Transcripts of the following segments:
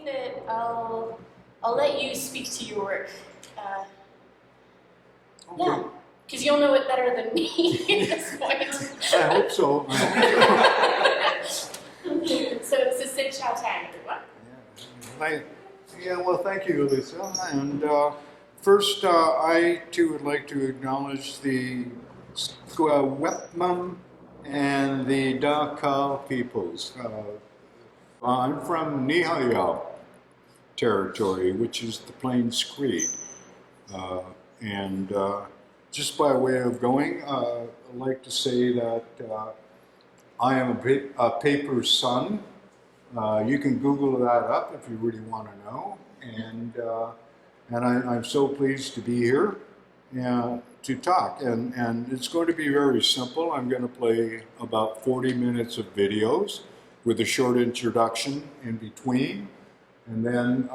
that I'll let you speak to your work. Okay. Yeah, because you'll know it better than me at this point. I hope so. So it's a Sid Chow Tan, everyone. Well, thank you, Elyssia. And first, I too would like to acknowledge the Secwépemc and the Dakelh peoples. I'm from Nihayao territory, which is the Plains Cree. And just by way of going, I'd like to say that I am a paper son. You can Google that up if you really want to know. And I'm so pleased to be here to talk. And it's going to be very simple. I'm going to play about 40 minutes of videos with a short introduction in between. And then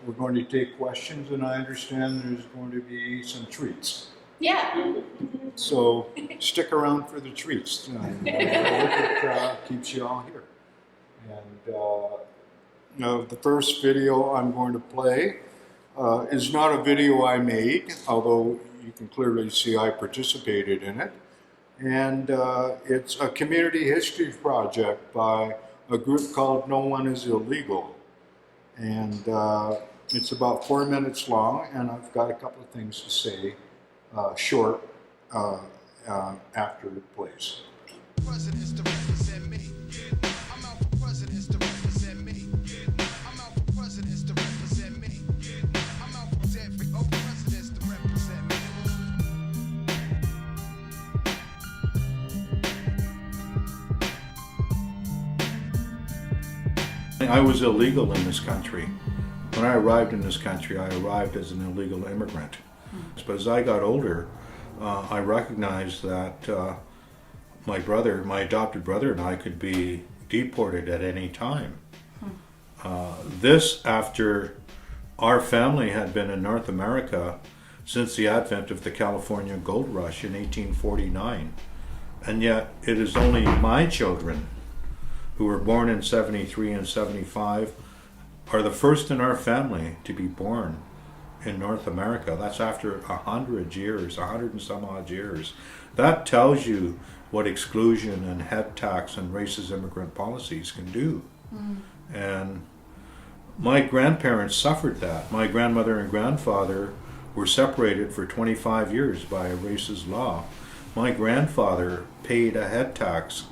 we're going to take questions, and I understand there's going to be some treats. Yeah. So stick around for the treats. I hope it keeps you all here. And the first video I'm going to play is not a video I made, although you can clearly see I participated in it. And it's a community history project by a group called No One Is Illegal. And it's about 4 minutes long, and I've got a couple of things to say short after it plays. Presidents to represent me. I'm out for presidents to represent me. I'm out for presidents to represent me. I'm out for every presidents to represent me. I was illegal in this country. When I arrived in this country, I arrived as an illegal immigrant. But as I got older, I recognized that my adopted brother and I could be deported at any time. This after our family had been in North America since the advent of the California Gold Rush in 1849. And yet it is only my children who were born in 73 and 75 are the first in our family to be born in North America. That's after 100 years, 100 and some odd years. That tells you what exclusion and head tax and racist immigrant policies can do. And my grandparents suffered that. My grandmother and grandfather were separated for 25 years by a racist law. My grandfather paid a head tax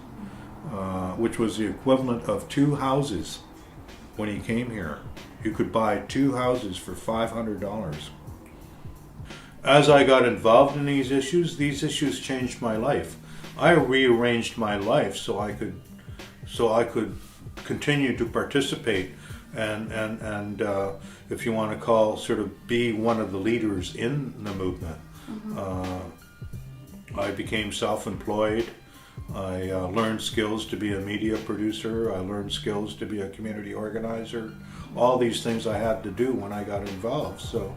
which was the equivalent of 2 houses when he came here. You could buy 2 houses for $500. As I got involved in these issues changed my life. I rearranged my life so I could continue to participate and if you want to call, sort of be one of the leaders in the movement. I became self-employed. I learned skills to be a media producer. I learned skills to be a community organizer. All these things I had to do when I got involved. So,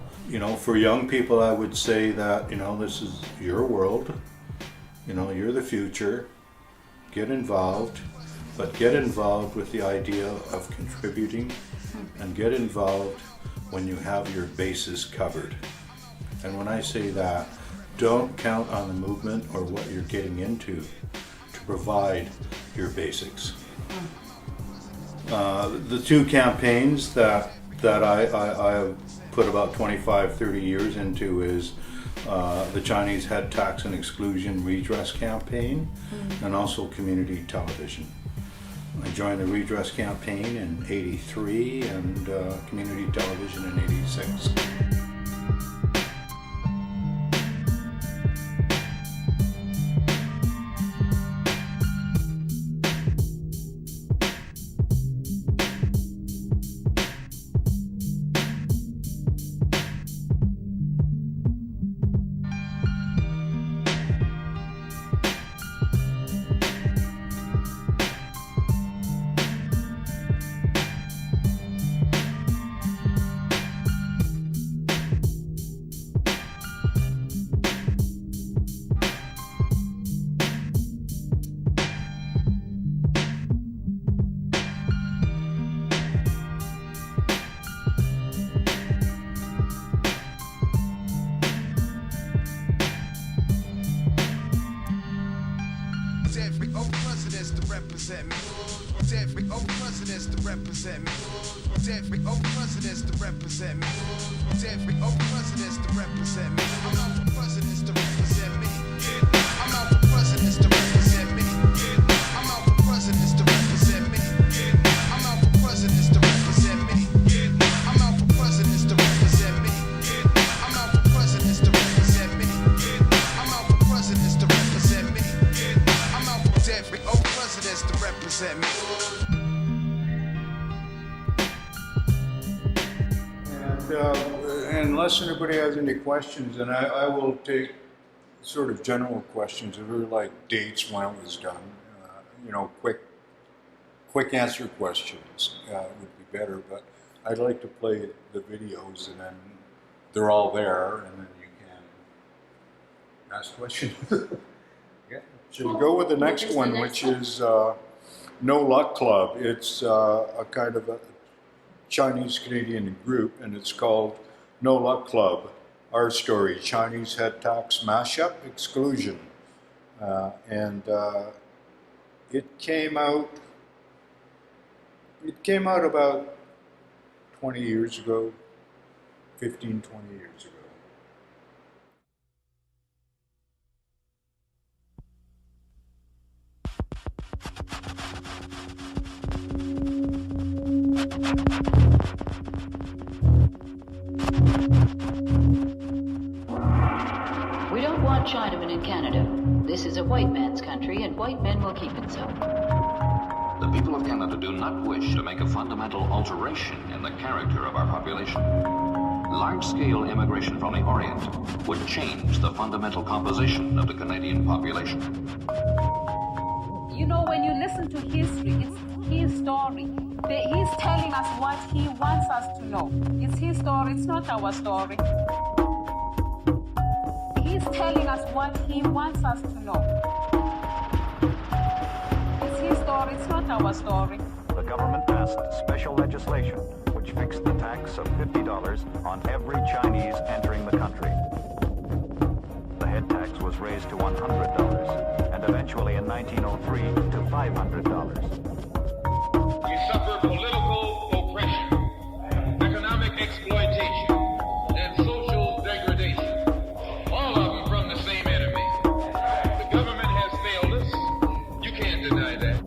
for young people, I would say that, this is your world. You're the future. Get involved, but get involved with the idea of contributing, and get involved when you have your bases covered. And when I say that, don't count on the movement or what you're getting into to provide your basics. The 2 campaigns that I put about 25, 30 years into is the Chinese Head Tax and Exclusion Redress Campaign, and also community television. I joined the Redress Campaign in '83 and community television in '86. represent me. Every old presidents to represent me. Every old presidents to represent me. I'm out for presidents to represent me. I'm out for presidents to represent me. I'm out for presidents to represent me. I'm out for presidents to represent me. I'm out for presidents to represent me. I'm out for presidents to represent me. I'm out for presidents to represent me. I'm out for every old presidents to represent me. Unless anybody has any questions, and I will take sort of general questions, or like dates when it was done. Quick answer questions would be better, but I'd like to play the videos, and then they're all there, and then you can ask questions. Yeah. Should we go with the next one, which is No Luck Club? It's a kind of a Chinese-Canadian group, and it's called No Luck Club, Our Story, Chinese Head Tax Mashup Exclusion. It came out about 20 years ago, 15, 20 years ago. We don't want Chinamen in Canada. This is a white man's country, and white men will keep it so. The people of Canada do not wish to make a fundamental alteration in the character of our population. Large-scale immigration from the Orient would change the fundamental composition of the Canadian population. You know, when you listen to history, it's his story. He's telling us what he wants us to know. It's his story, it's not our story. He's telling us what he wants us to know. It's his story, it's not our story. The government passed special legislation which fixed the tax of $50 on every Chinese entering the country. The head tax was raised to $100 and eventually in 1903 to $500. We suffer political oppression, economic exploitation, and social degradation. All of them from the same enemy. The government has failed us. You can't deny that.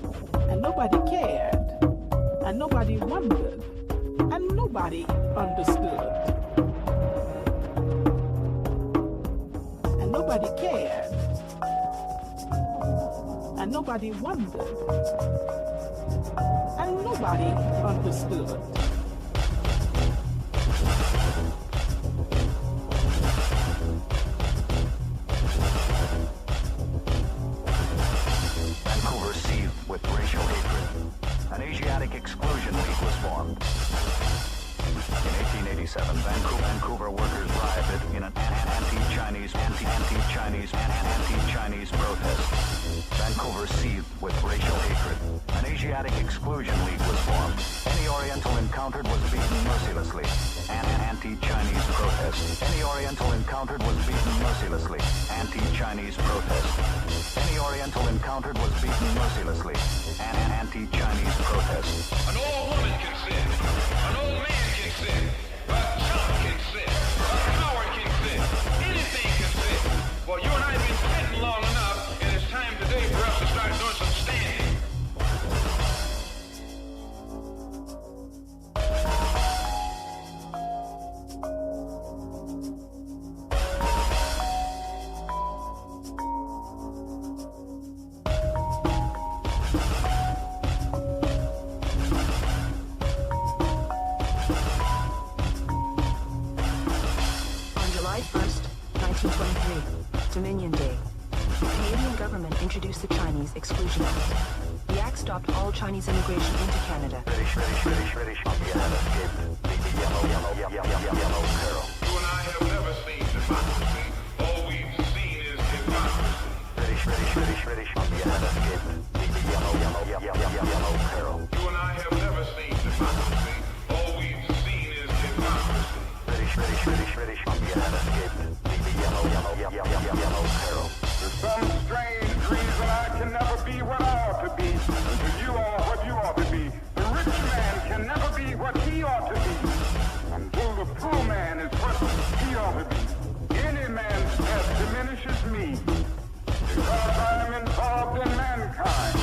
And nobody cared. And nobody wondered. And nobody understood. And nobody cared. And nobody wondered. And nobody understood. Vancouver seethed with racial hatred. An Asiatic Exclusion League was formed. In 1887, Vancouver workers rioted in an anti-Chinese protest. Vancouver seethed with racial hatred. An Asiatic Exclusion League was formed. Any Oriental encountered was beaten mercilessly. An anti-Chinese protest. Any Oriental encountered was beaten mercilessly. Anti-Chinese protest. Any Oriental encountered was beaten mercilessly. An anti-Chinese protest. An old woman can sin. An old man can sin. A chump can sin. A coward can sin. Anything can sin. Well, you and I have been sitting long enough, and it's time today for us to start doing some standing. Dominion Day, the Canadian government introduced the Chinese Exclusion Act. The act stopped all Chinese immigration into Canada. British, escaped the yellow peril. You and I have never seen democracy. All we've seen is hypocrisy. British, escaped the yellow peril. You and I have never seen democracy. All we've seen is hypocrisy. British, escaped the yellow peril. For some strange reason, I can never be what I ought to be. Until you are what you ought to be. The rich man can never be what he ought to be until the poor man is what he ought to be. Any man's death diminishes me because I am involved in mankind.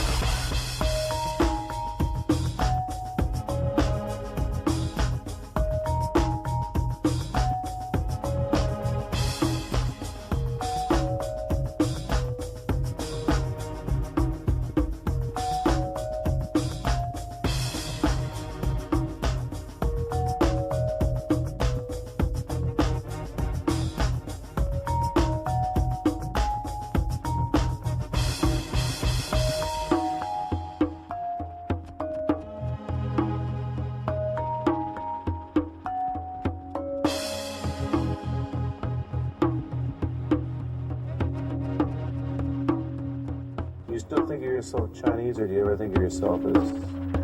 Do you still think of yourself Chinese, or do you ever think of yourself as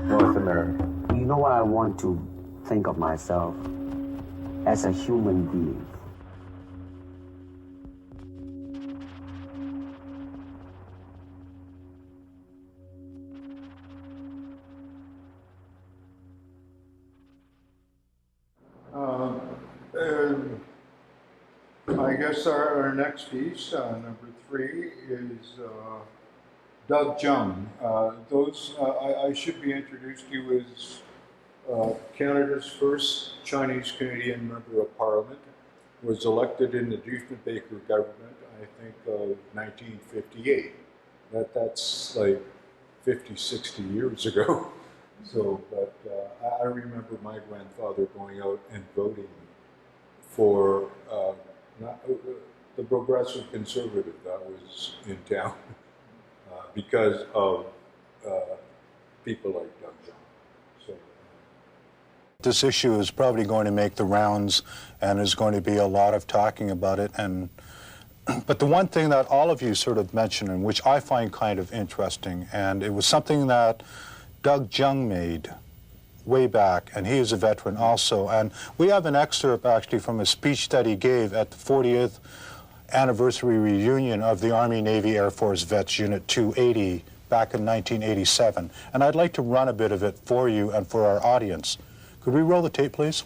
North American? You know what, I want to think of myself as a human being. I guess our next piece, number 3, is Doug Jung. I should be introduced to you as Canada's first Chinese-Canadian member of Parliament. Was elected in the Baker government, I think, of 1958. That's like 50, 60 years ago. So, but I remember my grandfather going out and voting for the progressive conservative that was in town because of people like Doug Jung. So, this issue is probably going to make the rounds, and there's going to be a lot of talking about it. But the one thing that all of you sort of mentioned, and which I find kind of interesting, and it was something that Doug Jung made way back, and he is a veteran also. And we have an excerpt actually from a speech that he gave at the 40th anniversary reunion of the Army, Navy, Air Force Vets Unit 280 back in 1987. And I'd like to run a bit of it for you and for our audience. Could we roll the tape, please?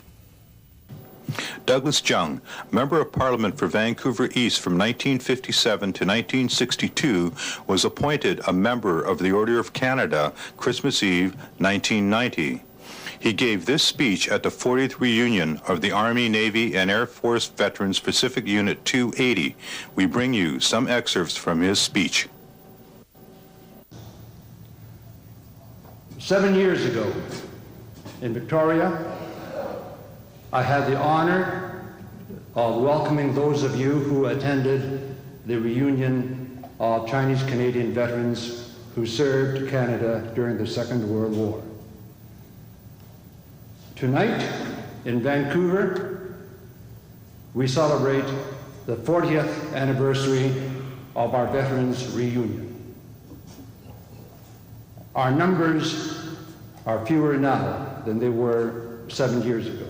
Douglas Jung, Member of Parliament for Vancouver East from 1957 to 1962, was appointed a member of the Order of Canada Christmas Eve 1990. He gave this speech at the 40th reunion of the Army, Navy, and Air Force Veterans Pacific Unit 280. We bring you some excerpts from his speech. 7 years ago, in Victoria, I had the honor of welcoming those of you who attended the reunion of Chinese-Canadian veterans who served Canada during the Second World War. Tonight, in Vancouver, we celebrate the 40th anniversary of our veterans reunion. Our numbers are fewer now than they were 7 years ago.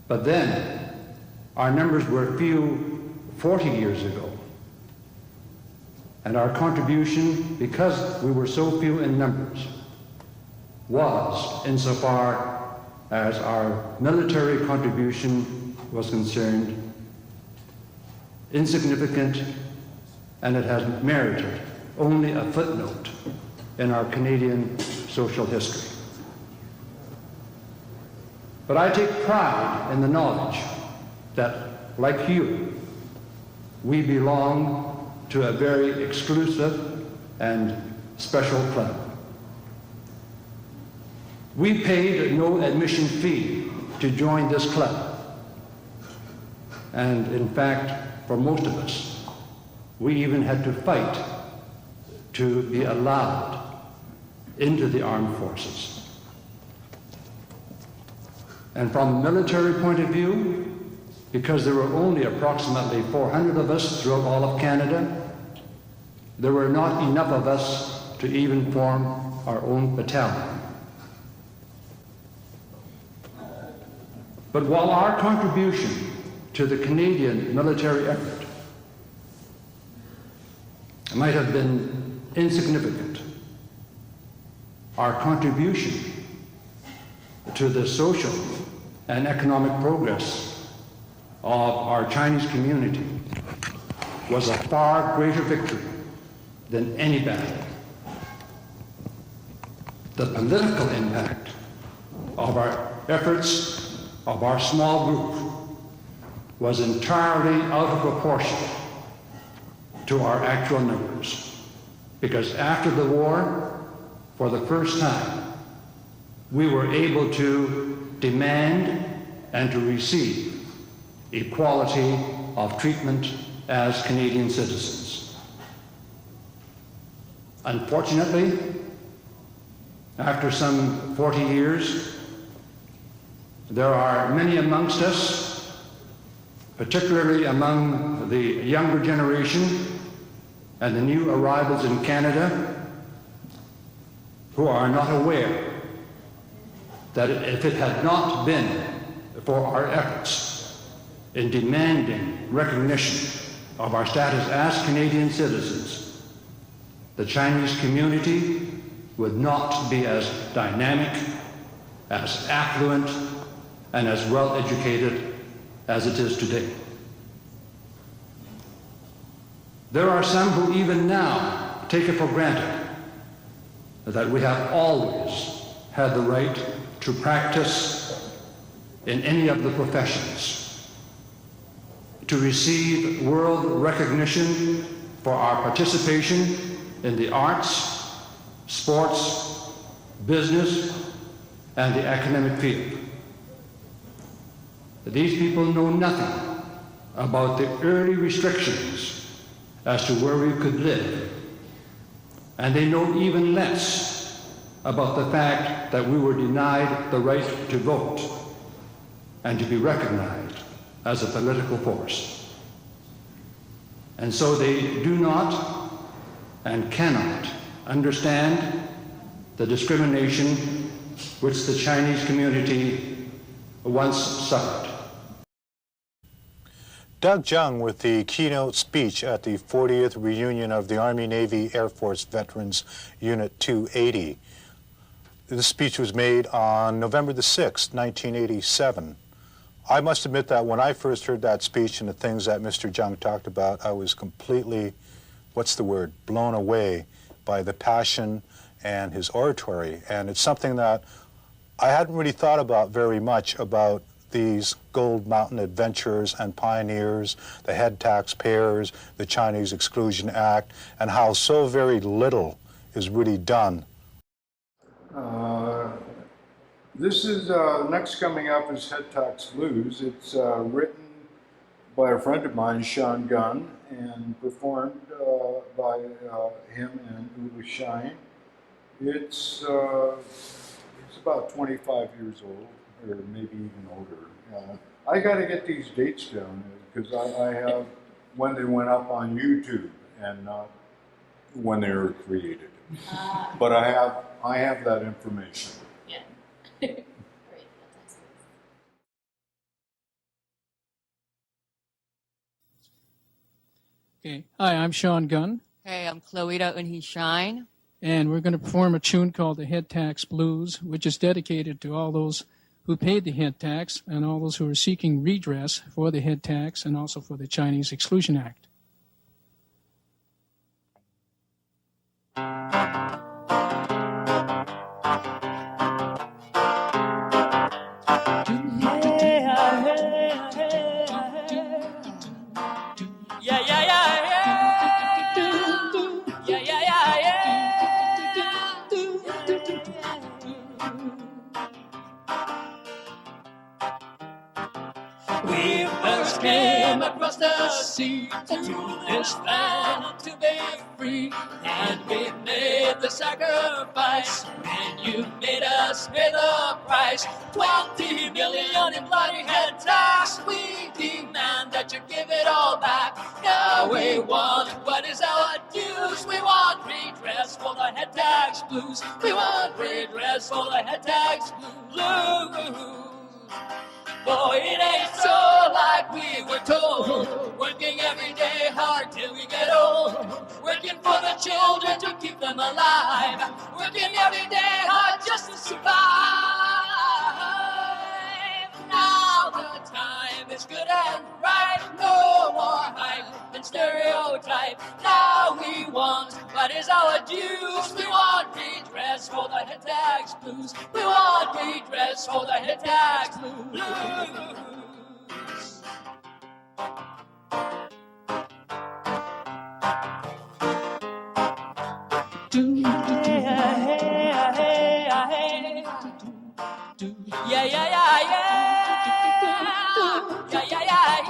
But then, our numbers were few 40 years ago. And our contribution, because we were so few in numbers, was, insofar as our military contribution was concerned, insignificant, and it has merited only a footnote in our Canadian social history. But I take pride in the knowledge that, like you, we belong to a very exclusive and special club. We paid no admission fee to join this club. And in fact, for most of us, we even had to fight to be allowed into the armed forces. And from a military point of view, because there were only approximately 400 of us throughout all of Canada, there were not enough of us to even form our own battalion. But while our contribution to the Canadian military effort might have been insignificant, our contribution to the social and economic progress of our Chinese community was a far greater victory than any battle. The political impact of our efforts of our small group was entirely out of proportion to our actual numbers, because after the war, for the first time, we were able to demand and to receive equality of treatment as Canadian citizens. Unfortunately, after some 40 years, there are many amongst us, particularly among the younger generation and the new arrivals in Canada, who are not aware that if it had not been for our efforts in demanding recognition of our status as Canadian citizens, the Chinese community would not be as dynamic, as affluent, and as well educated as it is today. There are some who even now take it for granted that we have always had the right to practice in any of the professions, to receive world recognition for our participation in the arts, sports, business, and the academic field. These people know nothing about the early restrictions as to where we could live, and they know even less about the fact that we were denied the right to vote and to be recognized as a political force. And so they do not and cannot understand the discrimination which the Chinese community once suffered. Doug Jung with the keynote speech at the 40th reunion of the Army, Navy, Air Force Veterans Unit 280. This speech was made on November the 6th, 1987. I must admit that when I first heard that speech and the things that Mr. Jung talked about, I was completely, blown away by the passion and his oratory. And it's something that I hadn't really thought about very much, about these Gold Mountain adventurers and pioneers, the head taxpayers, the Chinese Exclusion Act, and how so very little is really done. This is, next coming up is Head Tax Blues. It's written by a friend of mine, Sean Gunn, and performed by him and Ula Shine. It's about 25 years old, or maybe even older. I got to get these dates down because I have when they went up on YouTube and not when they were created. But I have that information. Yeah. Great. Okay. Hi, I'm Sean Gunn. Hey, I'm Chloeta Unhi Shine. And we're going to perform a tune called the Head Tax Blues, which is dedicated to all those who paid the head tax and all those who are seeking redress for the head tax and also for the Chinese Exclusion Act. We first came across the sea to this land to be free, and we made the sacrifice, and you made us pay the price. 20 million in bloody head tax. We demand that you give it all back. Now we want what is our dues. We want redress for the head tax blues. We want redress for the head tax blues. Boy, it ain't so like we were told. Working every day hard till we get old. Working for for the children to keep them alive, working every day hard just to survive. Now the time is good and right, no more hype and stereotype. Now we want what is our dues. We want redress for the hit tax blues. We want redress for the hit tax blues. Yeah, yeah, yeah, yeah. Yeah, yeah, yeah, yeah.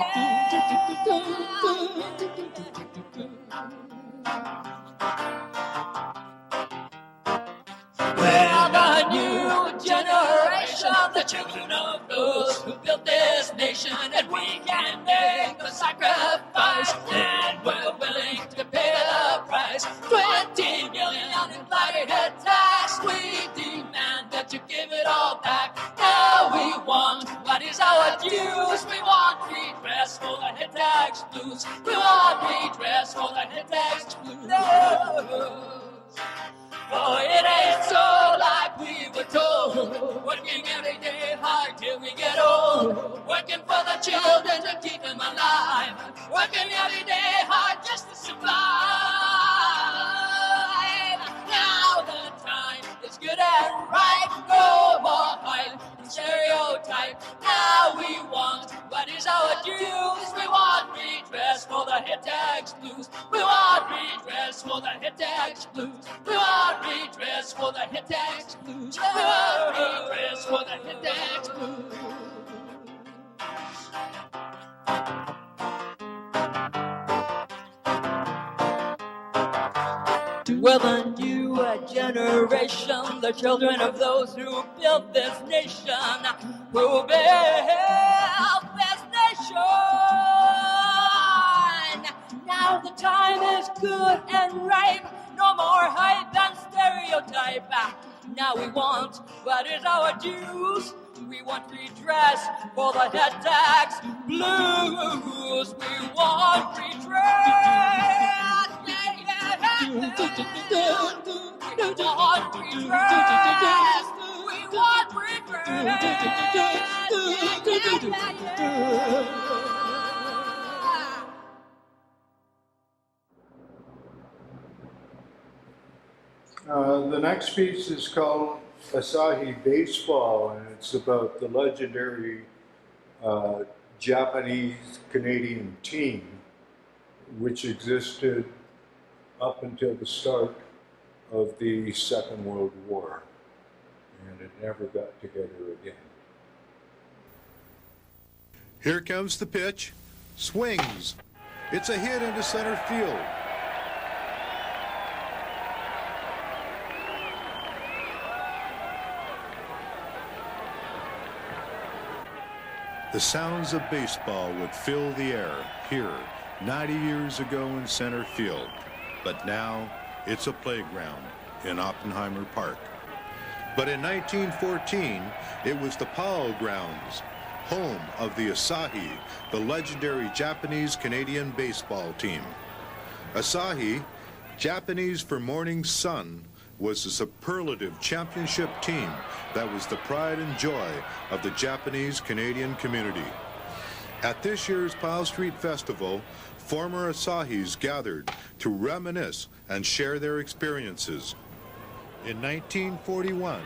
We're the new generation, the children of those who built this nation, and we can make the sacrifice, and we're willing to pay the price. 20 million unemployed head tax, we demand that you give it all back. Now we want what is our dues. We want redress for the hit tax blues. We want redress for the hit tax blues. Oh, it ain't so like we were told. Working every day hard till we get old. Working for the children to keep them alive. Working every day hard just to survive. Now the time is good and right. No more hype and stereotype. Now we want what is our dues. We want redress for the hit tax blues. We want redress for the hit tax blues. We want redress for the hit tax blues. We want redress for the hit tax blues. Well, the new generation, the children of those who built this nation, who built this nation. Now the time is good and ripe, no more hype and stereotype. Now we want what is our dues. We want redress for the head tax blues. We want redress. We want redress. We want The next piece is called Asahi Baseball, and it's about the legendary Japanese-Canadian team, which existed up until the start of the Second World War, and it never got together again. Here comes the pitch. Swings. It's a hit into center field. The sounds of baseball would fill the air here 90 years ago in center field. But now it's a playground in Oppenheimer Park. But in 1914, it was the Powell Grounds, home of the Asahi, the legendary Japanese-Canadian baseball team. Asahi, Japanese for morning sun, was a superlative championship team that was the pride and joy of the Japanese-Canadian community. At this year's Powell Street Festival, former Asahis gathered to reminisce and share their experiences. In 1941,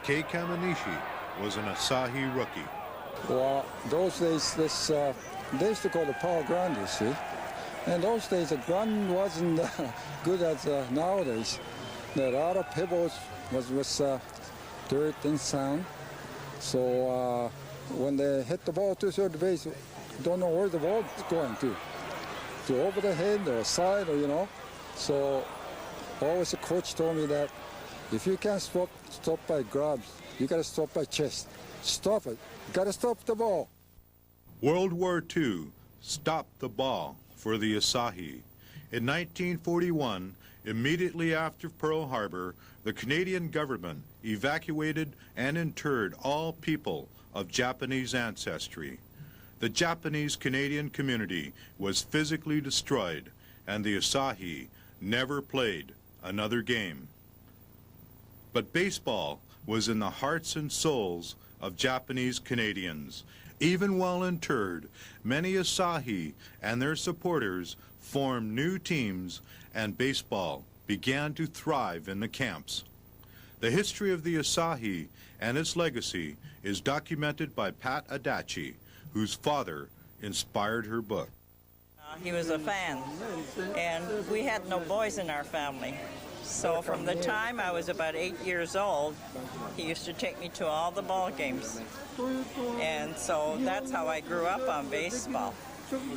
Kei Kamanishi was an Asahi rookie. Well, those days, they used to call the Powell Ground, you see. And those days, the ground wasn't good as nowadays. There are a lot of pebbles was dirt and sand. So when they hit the ball to third base, don't know where the ball is going to over the head or side, or So always the coach told me that if you can't stop by grabs, you got to stop by chest. Stop it. You got to stop the ball. World War II stopped the ball for the Asahi. In 1941, immediately after Pearl Harbor, the Canadian government evacuated and interred all people of Japanese ancestry. The Japanese-Canadian community was physically destroyed, and the Asahi never played another game. But baseball was in the hearts and souls of Japanese Canadians. Even while interred, many Asahi and their supporters formed new teams, and baseball began to thrive in the camps. The history of the Asahi and its legacy is documented by Pat Adachi, whose father inspired her book. He was a fan, and we had no boys in our family. So from the time I was about 8 years old, he used to take me to all the ball games. And so that's how I grew up on baseball.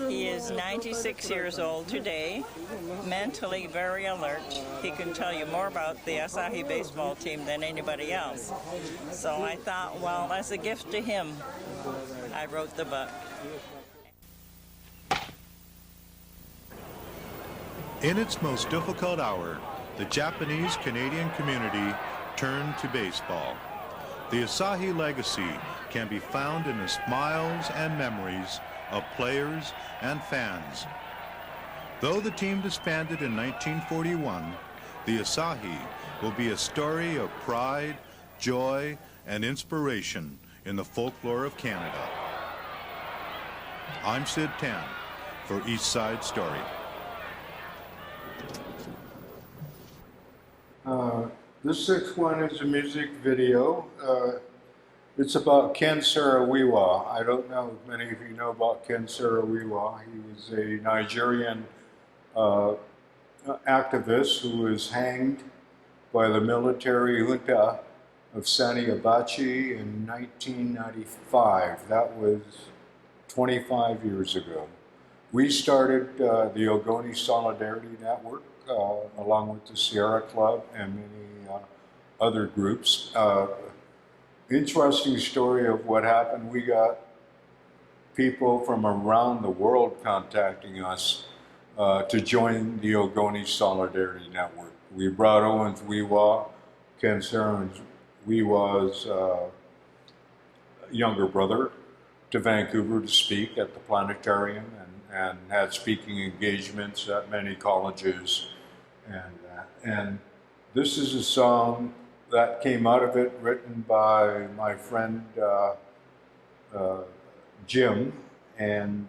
He is 96 years old today, mentally very alert. He can tell you more about the Asahi baseball team than anybody else. So I thought, well, as a gift to him, I wrote the book. In its most difficult hour, the Japanese Canadian community turned to baseball. The Asahi legacy can be found in the smiles and memories of players and fans. Though the team disbanded in 1941, the Asahi will be a story of pride, joy, and inspiration in the folklore of Canada. I'm Sid Tan for Eastside Story. This next one is a music video. It's about Ken Saro-Wiwa. I don't know if many of you know about Ken Saro-Wiwa. He was a Nigerian activist who was hanged by the military junta of Sani Abacha in 1995. That was 25 years ago. We started the Ogoni Solidarity Network along with the Sierra Club and many other groups. Interesting story of what happened. We got people from around the world contacting us to join the Ogoni Solidarity Network. We brought Owens Wiwa, Ken Saro-Wiwa's younger brother, to Vancouver to speak at the planetarium and had speaking engagements at many colleges. And this is a song that came out of it, written by my friend Jim, and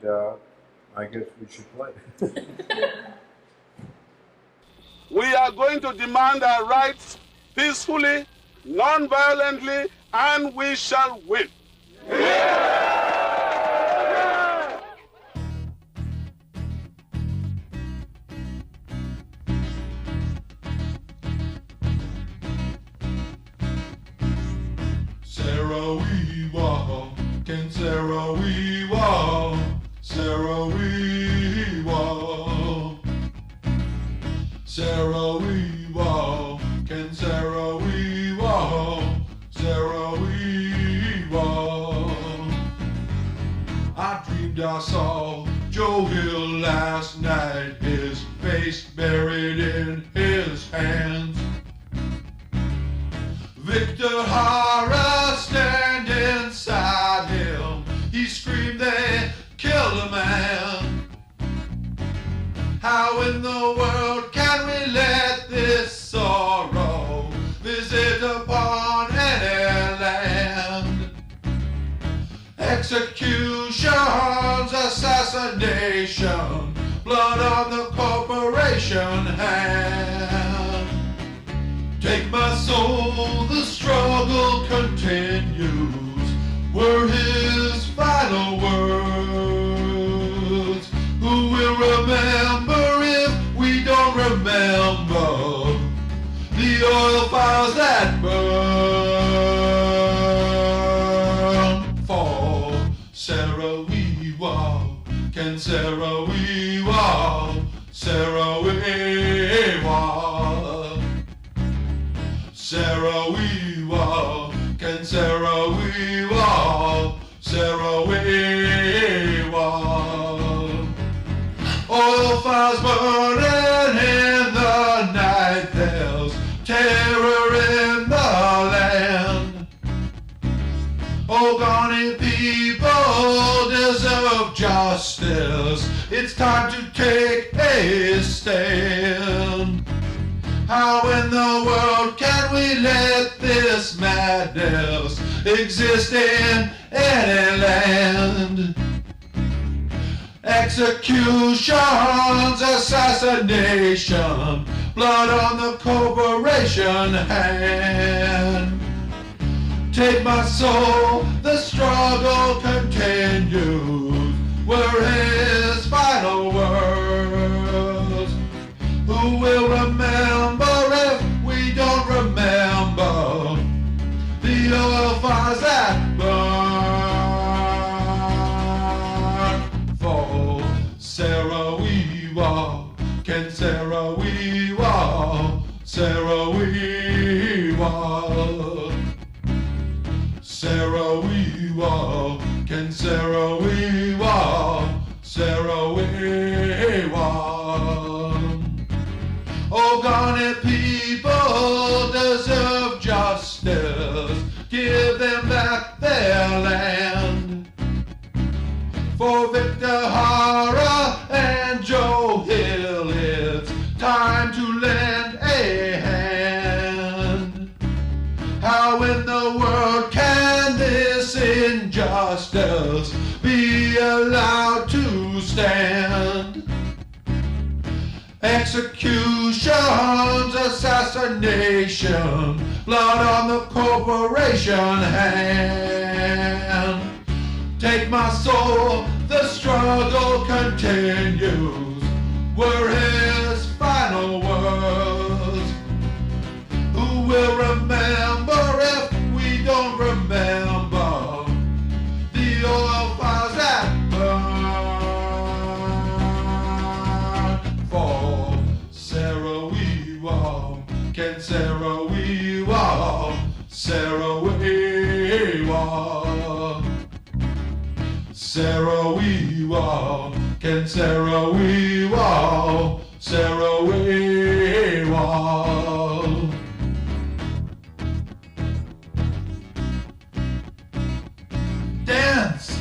I guess we should play it. We are going to demand our rights peacefully, non-violently, and we shall win. Saro-Wiwa, Ken Saro-Wiwa, Saro-Wiwa, Saro-Wiwa, Ken Saro-Wiwa, Saro-Wiwa. I dreamed I saw Joe Hill last night, his face buried in his hands. Victor Hara standing inside him, he screamed they killed a man. How in the world can we let this sorrow visit upon any land? Executions, assassination, blood on the corporation hand. Take my soul, the struggle continues, were his final words. Who will remember if we don't remember the oil fires that burn? For Saro-Wiwa, Ken Saro-Wiwa, Saro-Wiwa, Saro-Wiwa, Ken Saro-Wiwa, Saro-Wiwa. Oil fires burning in the night, there's terror in the land. Oh, Ogoni people deserve justice. It's time to take a stand. How in the world can we let this madness exist in any land? Executions, assassination, blood on the corporation hand. Take my soul, the struggle continues. Were his final words. Who will remember if we don't remember the oil fires that burn? For Sarah we walk, can Sarah we walk, Sarah we walk. Sarah we walk, can Sarah we walk, Sarah we walk. Ogoni people deserve justice, give them back their land. For Victor Hara and Joe Hill, it's time to lend a hand. How in the world can this injustice be allowed to stand? Executions, assassination, blood on the corporation hand. Take my soul, the struggle continues, were his final words. Who will remember if we don't remember the oil fires that burn? For Sarah we walk, can Sarah we walk, Sarah we walk. Sarah we walk, can Sarah we walk, Sarah we walk. Dance!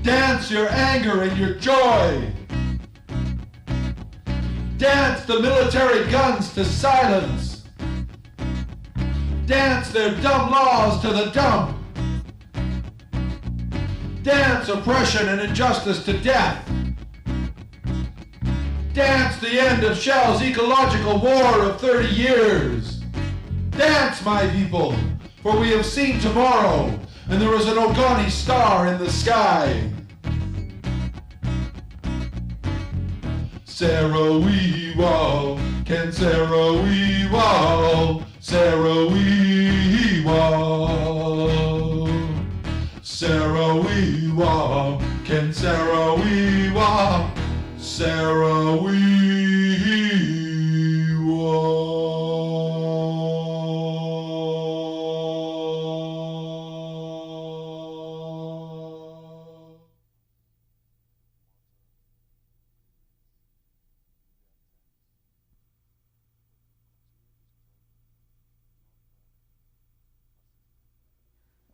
Dance your anger and your joy. Dance the military guns to silence. Dance their dumb laws to the dumb. Dance oppression and injustice to death. Dance the end of Shell's ecological war of 30 years. Dance, my people, for we have seen tomorrow, and there is an Ogoni star in the sky. Sarah we walk, can Sarah we walk, Sarah we walk. Sarah we walk, can Sarah we walk, Sarah we walk.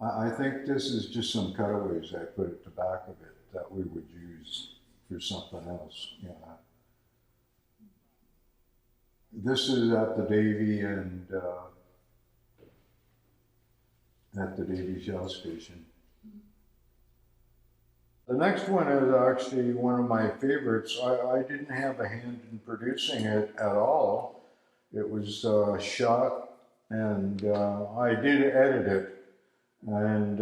I think this is just some cutaways I put at the back of it that we would use for something else. Yeah. This is at the Davie and at the Davie Shell Station. The next one is actually one of my favorites. I didn't have a hand in producing it at all. It was shot and I did edit it. And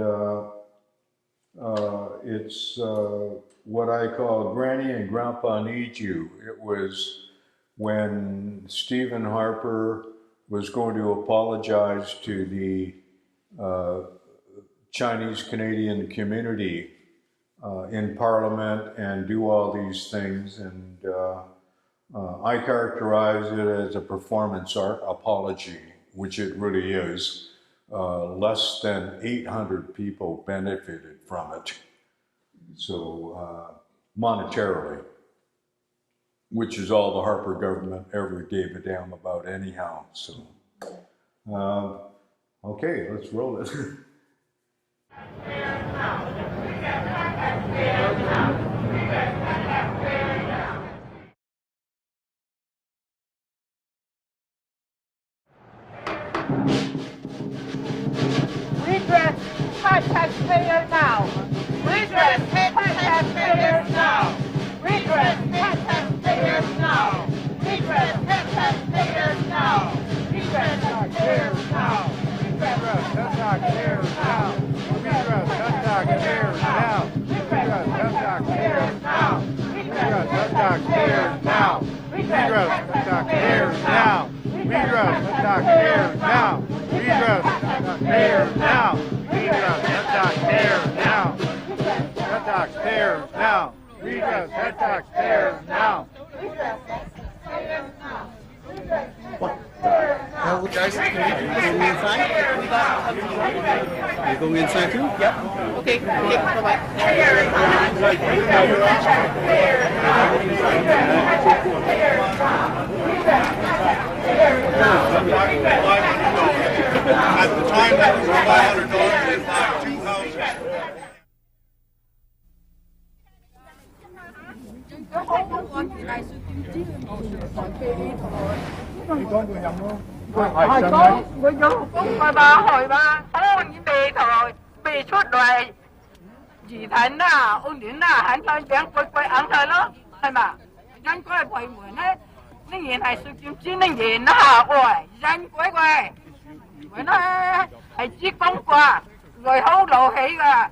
it's what I call Granny and Grandpa Need You. It was when Stephen Harper was going to apologize to the Chinese-Canadian community in Parliament and do all these things. And I characterize it as a performance art apology, which it really is. Less than 800 people benefited from it, so monetarily, which is all the Harper government ever gave a damn about anyhow. So Okay, let's roll it. Redress high taxpayer now. Redress high taxpayers now. Redress high taxpayers now. Redress high taxpayers now. Redress taxpayers now. Redress taxpayers now. Redress taxpayers now. Redress taxpayers now. Redress taxpayers now. Redress taxpayers now. Redress taxpayers now. Redress taxpayers now. Redress taxpayers now. Taxpayers now. Redress taxpayers now. What? Guys, can you go inside? You going inside too? Yep. Okay. Bye-bye. At the time, that was $500 to buy 2 houses. Hồi có người dân cũng mà bà hồi bà ô như bề thôi bề suốt đời gì thành à ôn điểm à hắn thôi chẳng quay ăn thôi đó hay mà dân quay quay mượn đấy cái gì này sự kiểm chứng cái gì nó à ôi dân quay mượn nó hay chiếc bóng qua rồi hấu đầu hay là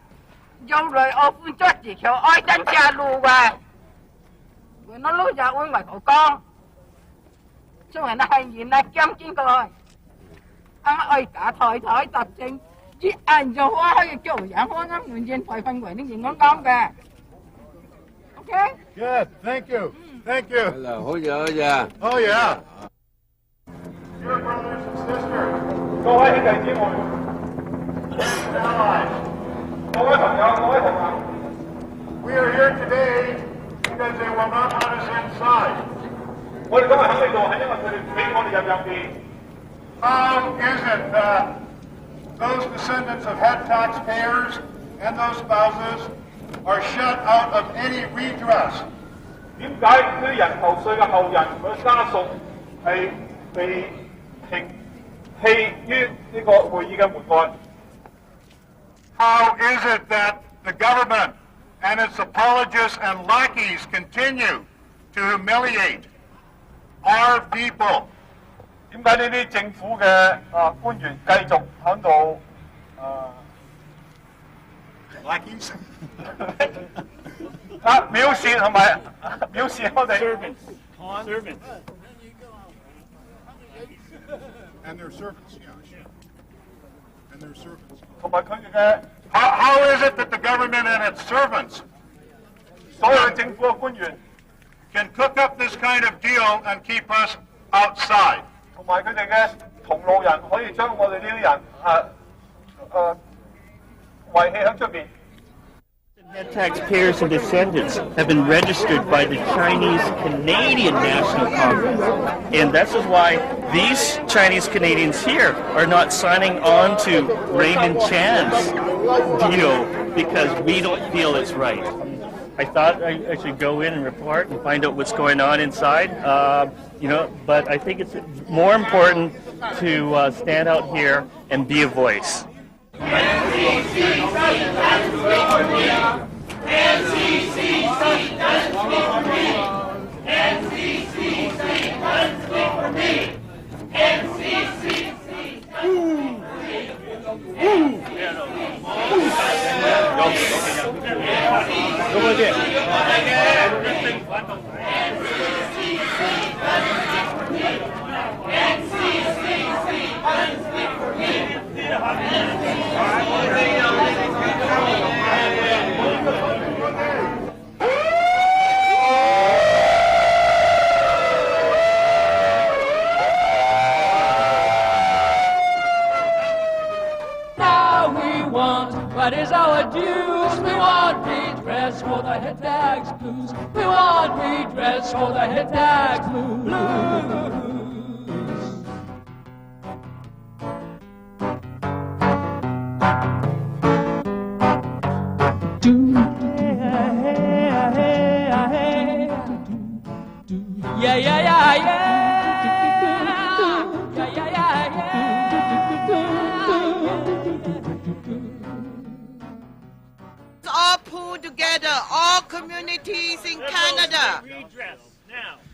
dâu rồi ô phun chót gì kiểu oi chân cha lù qua rồi nó lú ra uống ngoài cổ con chứ mà nó hay gì nó chăm chính coi ăn ơi cả thời tập trình chứ anh cho hoa hay kiểu dạng hoa ngắm người dân phải phân quậy những gì ngon ngon kìa. Okay. Good, thank you. Thank you. Hello, oh yeah. Oh yeah. Dear brothers and sisters, 各位兄弟姊妹 allies, 各位朋友，各位同行 we are here today because they will not let us inside. 我哋今日喺呢度係因為佢哋唔俾我哋入邊。How is it that those descendants of head taxpayers and those spouses are shut out of any redress? 點解啲人頭稅嘅後人佢家屬係被棄於呢個會議嘅門外 How is it that the government and its apologists and lackeys continue to humiliate our people? 點解呢啲政府嘅官員繼續喺度lackeys 藐視同埋藐視我哋 servants and their servants, yeah. And their servants. 同埋佢哋嘅 How is it that the government and its servants 所有政府嘅官員 can cook up this kind of deal and keep us outside? 同埋佢哋嘅同路人可以將我哋呢啲人遺棄喺出邊。 Head taxpayers and descendants have been registered by the Chinese-Canadian National Congress. And this is why these Chinese-Canadians here are not signing on to Raymond Chan's deal because we don't feel it's right. I thought I should go in and report and find out what's going on inside, but I think it's more important to stand out here and be a voice. NCCC doesn't speak for me. NCCC doesn't speak for me. NCCC doesn't speak for me. NCCC What is our dues? We want redress for the head tax blues. We want redress for the head tax blues. together, all communities in Canada.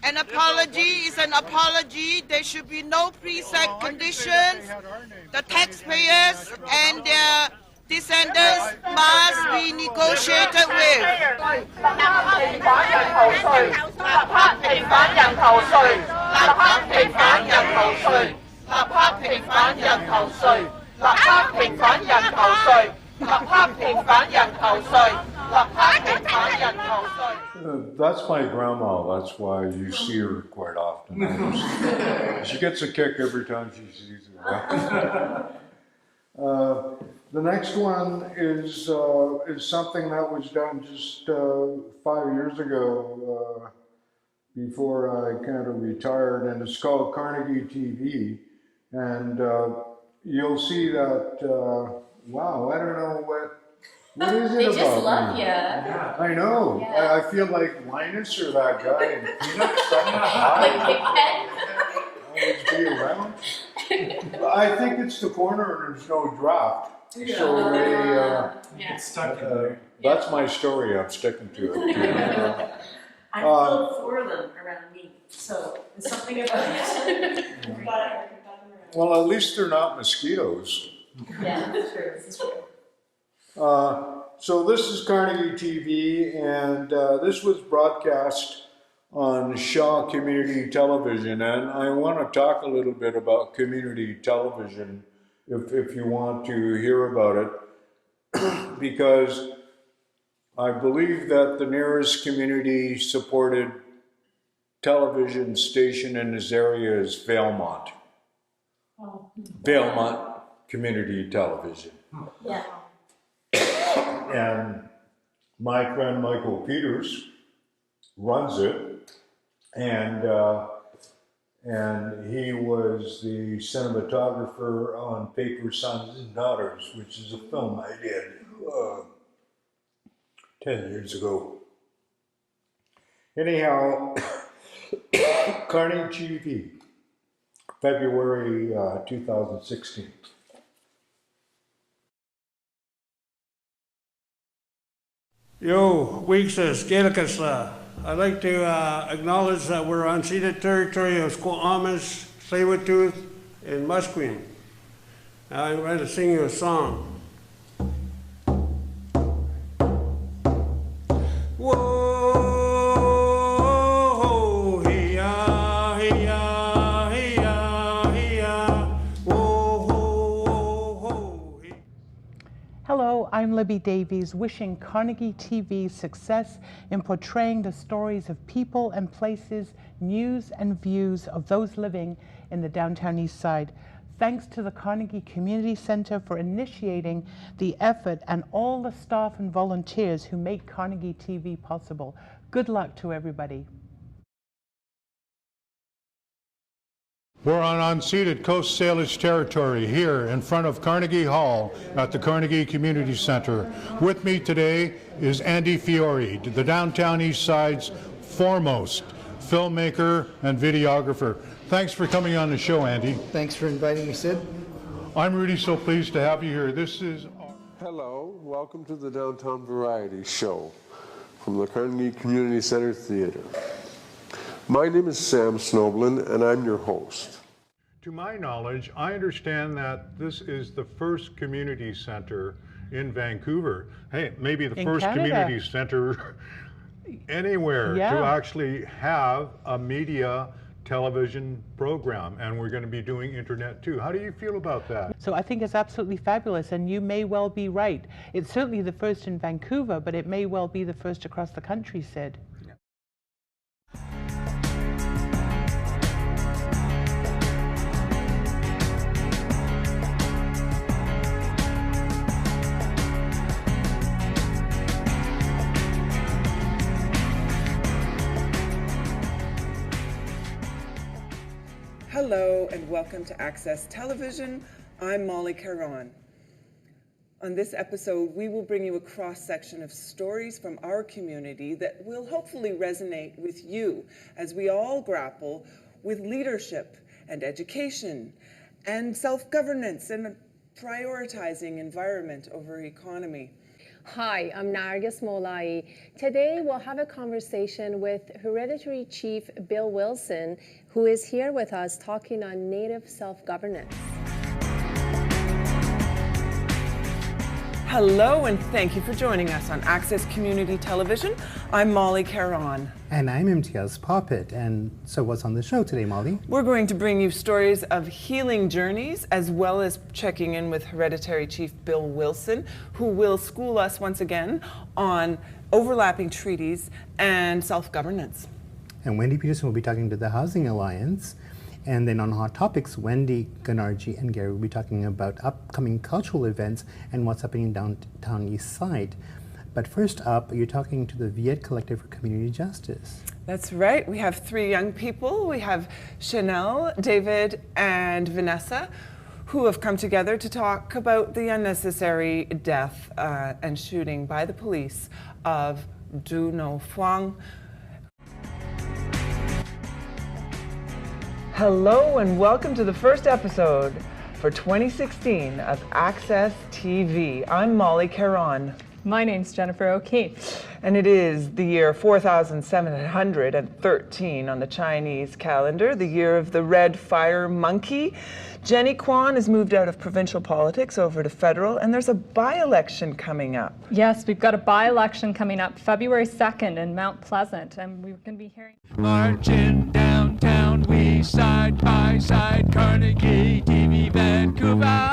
An apology is an apology. There should be no preset conditions. The taxpayers and their descendants must be negotiated with. That's my grandma. That's why you see her quite often. She gets a kick every time she sees her. The next one is something that was done just 5 years ago, before I kind of retired, and it's called Carnegie TV. And you'll see that, wow, I don't know what is it They about just love me? you. I know. Yeah. I feel like Linus or that guy in Peanuts. Like Pigpen. Always be around. I think it's the corner and there's no draft. So they, It's stuck in there. That's my story. I'm sticking to it. I killed 4 of them around me, so there's something about it. Well, at least they're not mosquitoes. Yeah, that's true. That's true. So this is Carnegie TV, and this was broadcast on Shaw Community Television, and I want to talk a little bit about community television if you want to hear about it, because I believe that the nearest community-supported television station in this area is Valemont. Oh. Valemont Community Television. Yeah. And my friend Michael Peters runs it, and he was the cinematographer on Paper Sons and Daughters, which is a film I did 10 years ago. Anyhow, Carnegie TV, February 2016. Yo, Weeksas, Gaelic. I'd like to acknowledge that we're on ceded territory of Squamish, Tsleil-Waututh, and Musqueam. I'm going to sing you a song. Whoa, hey-ya, hey-ya, hey-ya, hey-ya, whoa, ho, ho, hey. Hello, I'm Libby Davies, wishing Carnegie TV success in portraying the stories of people and places, news and views of those living in the Downtown Eastside. Thanks to the Carnegie Community Center for initiating the effort and all the staff and volunteers who make Carnegie TV possible. Good luck to everybody. We're on unceded Coast Salish territory here in front of Carnegie Hall at the Carnegie Community Center. With me today is Andy Fiore, the Downtown Eastside's foremost filmmaker and videographer. Thanks for coming on the show, Andy. Thanks for inviting me, Sid. I'm really so pleased to have you here. This is... Hello, welcome to the Downtown Variety Show from the Carnegie Community Center Theater. My name is Sam Snoblin, and I'm your host. To my knowledge, I understand that this is the first community center in Vancouver. Hey, maybe the first Canada. community center anywhere to actually have a media television program, and we're going to be doing internet too. How do you feel about that? So I think it's absolutely fabulous, and you may well be right. It's certainly the first in Vancouver, but it may well be the first across the country, Sid. Hello and welcome to Access Television. I'm Molly Caron. On this episode, we will bring you a cross-section of stories from our community that will hopefully resonate with you as we all grapple with leadership and education and self-governance and prioritizing environment over economy. Hi, I'm Nargis Molai. Today we'll have a conversation with Hereditary Chief Bill Wilson, who is here with us talking on Native self-governance. Hello, and thank you for joining us on Access Community Television. I'm Molly Caron. And I'm Imtiaz Poppet. And so what's on the show today, Molly? We're going to bring you stories of healing journeys, as well as checking in with Hereditary Chief Bill Wilson, who will school us once again on overlapping treaties and self-governance. And Wendy Peterson will be talking to the Housing Alliance. And then on Hot Topics, Wendy, Ganarji, and Gary will be talking about upcoming cultural events and what's happening in Downtown Eastside. But first up, you're talking to the Viet Collective for Community Justice. That's right. We have three young people. We have Chanel, David, and Vanessa, who have come together to talk about the unnecessary death and shooting by the police of Du No Phuong. Hello and welcome to the first episode for 2016 of Access TV. I'm Molly Caron. My name's Jennifer O'Keefe. And it is the year 4713 on the Chinese calendar, the year of the red fire monkey. Jenny Kwan has moved out of provincial politics over to federal, and there's a by-election coming up. Yes, we've got a by-election coming up February 2nd in Mount Pleasant, and we're going to be hearing... Marching downtown, we side by side, Carnegie TV Vancouver.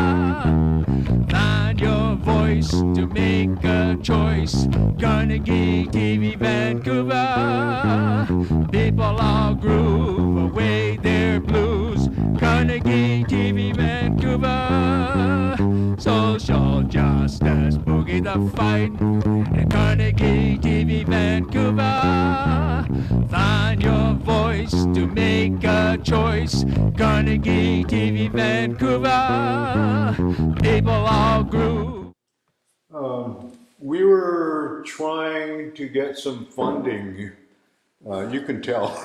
Find your voice to make a choice, Carnegie TV Vancouver. People all groove away their blues, Carnegie TV Vancouver. Social justice, boogie the fight, Carnegie TV Vancouver. Find your voice to make a choice, Carnegie TV Vancouver. People all groove. We were trying to get some funding. You can tell.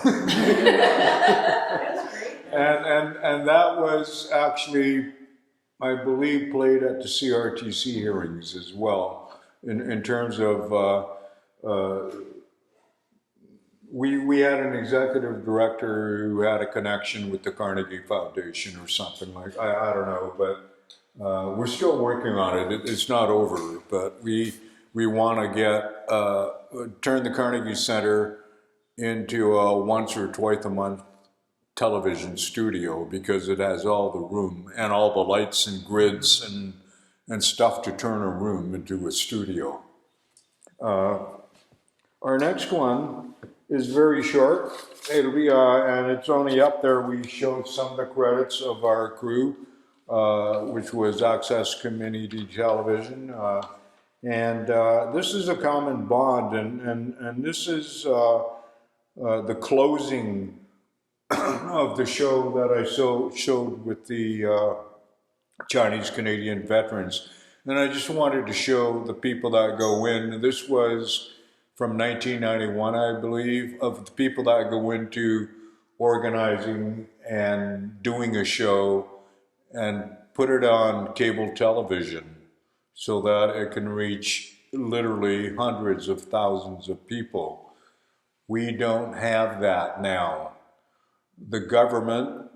and that was actually, I believe, played at the CRTC hearings as well. In terms of, we had an executive director who had a connection with the Carnegie Foundation or something like. I don't know, but we're still working on it. It's not over, but we want to get turn the Carnegie Center into a once or twice a month television studio, because it has all the room and all the lights and grids and stuff to turn a room into a studio. Our next one is very short. It'll be, and it's only up there. We showed some of the credits of our crew, which was Access Community Television. And this is a common bond, and this is the closing of the show that I showed with the Chinese Canadian veterans. And I just wanted to show the people that go in. This was from 1991, I believe, of the people that go into organizing and doing a show and put it on cable television so that it can reach literally hundreds of thousands of people. We don't have that now. The government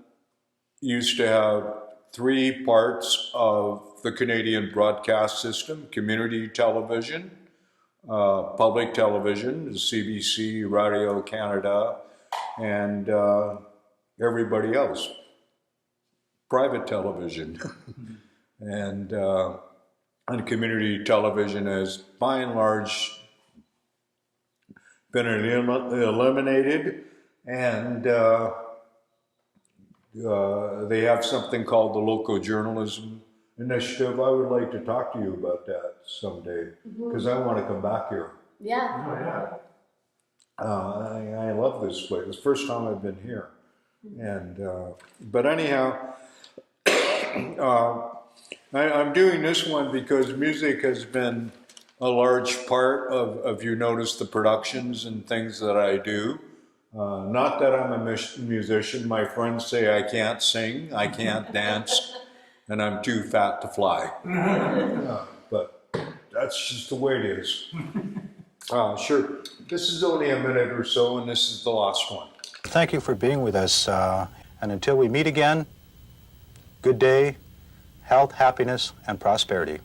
used to have three parts of the Canadian broadcast system: community television, public television, the CBC, Radio Canada, and everybody else, private television. And community television has, by and large, been eliminated, and they have something called the Local Journalism Initiative. I would like to talk to you about that someday, because I want to come back here. Yeah. I love this place. It's the first time I've been here. And but anyhow, I'm doing this one because music has been a large part of you notice the productions and things that I do. Not that I'm a musician. My friends say I can't sing, I can't dance, and I'm too fat to fly. But That's just the way it is. Sure. This is only a minute or so, and this is the last one. Thank you for being with us. And until we meet again, good day, health, happiness, and prosperity.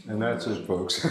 And that's it, folks.